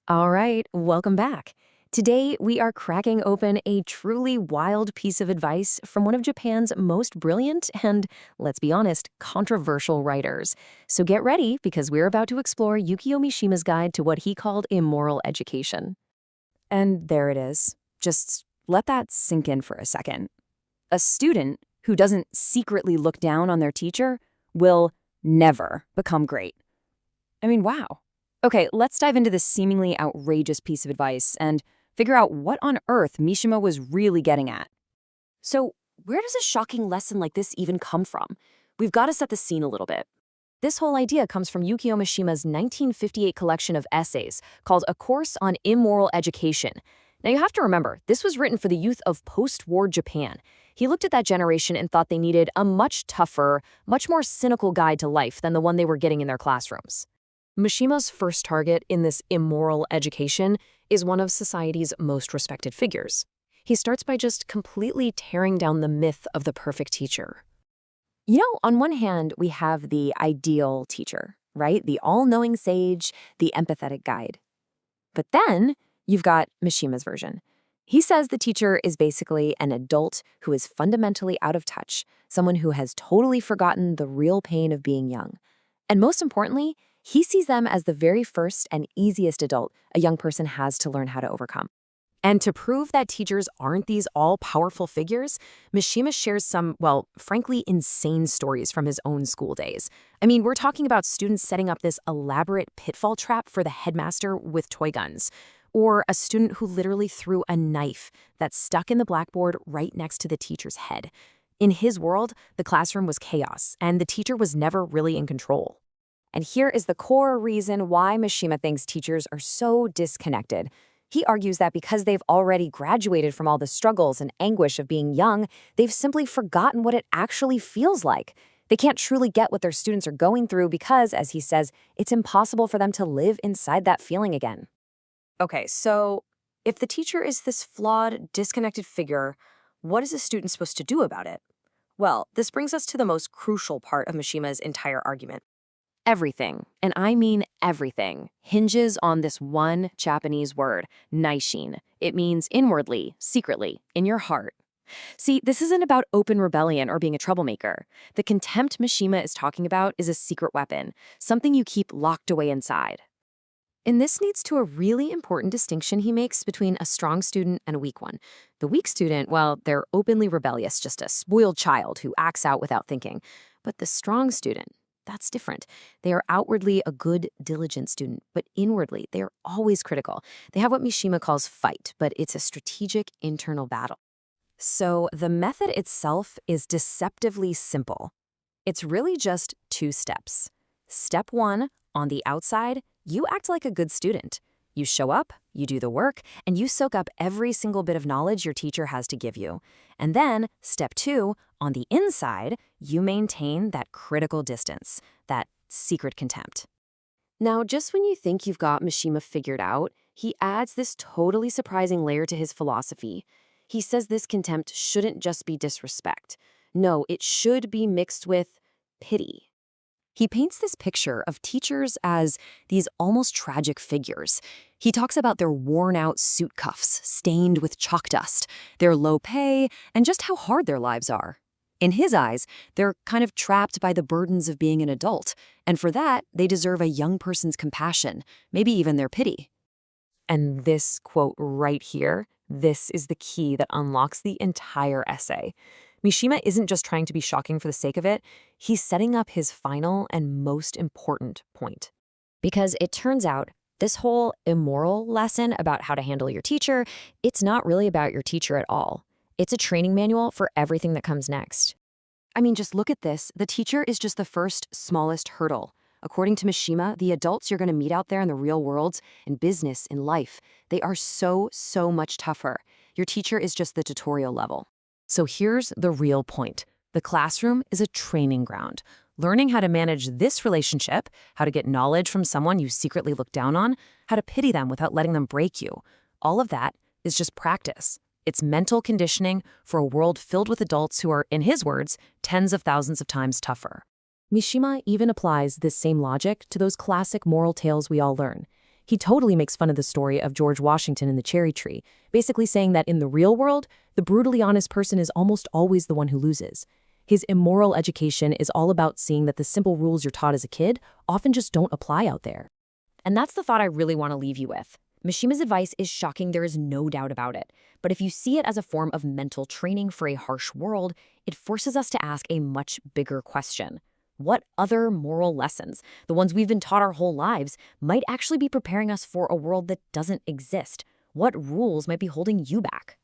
All right, welcome back. Today, we are cracking open a truly wild piece of advice from one of Japan's most brilliant and, let's be honest, controversial writers. So get ready because we're about to explore Yukio Mishima's guide to what he called immoral education. And there it is. Just let that sink in for a second. A student who doesn't secretly look down on their teacher will never become great. I mean, wow. Okay, let's dive into this seemingly outrageous piece of advice and figure out what on earth Mishima was really getting at. So, where does a shocking lesson like this even come from? We've got to set the scene a little bit. This whole idea comes from Yukio Mishima's 1958 collection of essays called A Course on Immoral Education. Now, you have to remember, this was written for the youth of post-war Japan. He looked at that generation and thought they needed a much tougher, much more cynical guide to life than the one they were getting in their classrooms. Mishima's first target in this immoral education is one of society's most respected figures. He starts by just completely tearing down the myth of the perfect teacher. On one hand, we have the ideal teacher, right? The all-knowing sage, the empathetic guide. But then you've got Mishima's version. He says the teacher is basically an adult who is fundamentally out of touch, someone who has totally forgotten the real pain of being young. And most importantly, he sees them as the very first and easiest adult a young person has to learn how to overcome. And to prove that teachers aren't these all-powerful figures, Mishima shares some, well, frankly, insane stories from his own school days. I mean, we're talking about students setting up this elaborate pitfall trap for the headmaster with toy guns, or a student who literally threw a knife that stuck in the blackboard right next to the teacher's head. In his world, the classroom was chaos, and the teacher was never really in control. And here is the core reason why Mishima thinks teachers are so disconnected. He argues that because they've already graduated from all the struggles and anguish of being young, they've simply forgotten what it actually feels like. They can't truly get what their students are going through because, as he says, it's impossible for them to live inside that feeling again. Okay, so if the teacher is this flawed, disconnected figure, what is a student supposed to do about it? Well, this brings us to the most crucial part of Mishima's entire argument. Everything, and I mean everything, hinges on this one Japanese word, naishin. It means inwardly, secretly, in your heart. See, this isn't about open rebellion or being a troublemaker. The contempt Mishima is talking about is a secret weapon, something you keep locked away inside. And this leads to a really important distinction he makes between a strong student and a weak one. The weak student, well, they're openly rebellious, just a spoiled child who acts out without thinking. But the strong student, that's different. They are outwardly a good, diligent student, but inwardly, they are always critical. They have what Mishima calls fight, but it's a strategic internal battle. So the method itself is deceptively simple. It's really just 2 steps. Step 1, on the outside, you act like a good student. You show up, you do the work, and you soak up every single bit of knowledge your teacher has to give you. And then, step 2, on the inside, you maintain that critical distance, that secret contempt. Now, just when you think you've got Mishima figured out, he adds this totally surprising layer to his philosophy. He says this contempt shouldn't just be disrespect. No, it should be mixed with pity. He paints this picture of teachers as these almost tragic figures. He talks about their worn-out suit cuffs, stained with chalk dust, their low pay, and just how hard their lives are. In his eyes, they're kind of trapped by the burdens of being an adult, and for that, they deserve a young person's compassion, maybe even their pity. And this quote right here, this is the key that unlocks the entire essay. Mishima isn't just trying to be shocking for the sake of it, he's setting up his final and most important point. Because it turns out, this whole immoral lesson about how to handle your teacher, it's not really about your teacher at all. It's a training manual for everything that comes next. I mean, just look at this. The teacher is just the first, smallest hurdle. According to Mishima, the adults you're going to meet out there in the real world, in business, in life, they are so much tougher. Your teacher is just the tutorial level. So here's the real point. The classroom is a training ground. Learning how to manage this relationship, how to get knowledge from someone you secretly look down on, how to pity them without letting them break you. All of that is just practice. It's mental conditioning for a world filled with adults who are, in his words, tens of thousands of times tougher. Mishima even applies this same logic to those classic moral tales we all learn. He totally makes fun of the story of George Washington and the cherry tree, basically saying that in the real world, the brutally honest person is almost always the one who loses. His immoral education is all about seeing that the simple rules you're taught as a kid often just don't apply out there. And that's the thought I really want to leave you with. Mishima's advice is shocking, there is no doubt about it. But if you see it as a form of mental training for a harsh world, it forces us to ask a much bigger question. What other moral lessons, the ones we've been taught our whole lives, might actually be preparing us for a world that doesn't exist? What rules might be holding you back?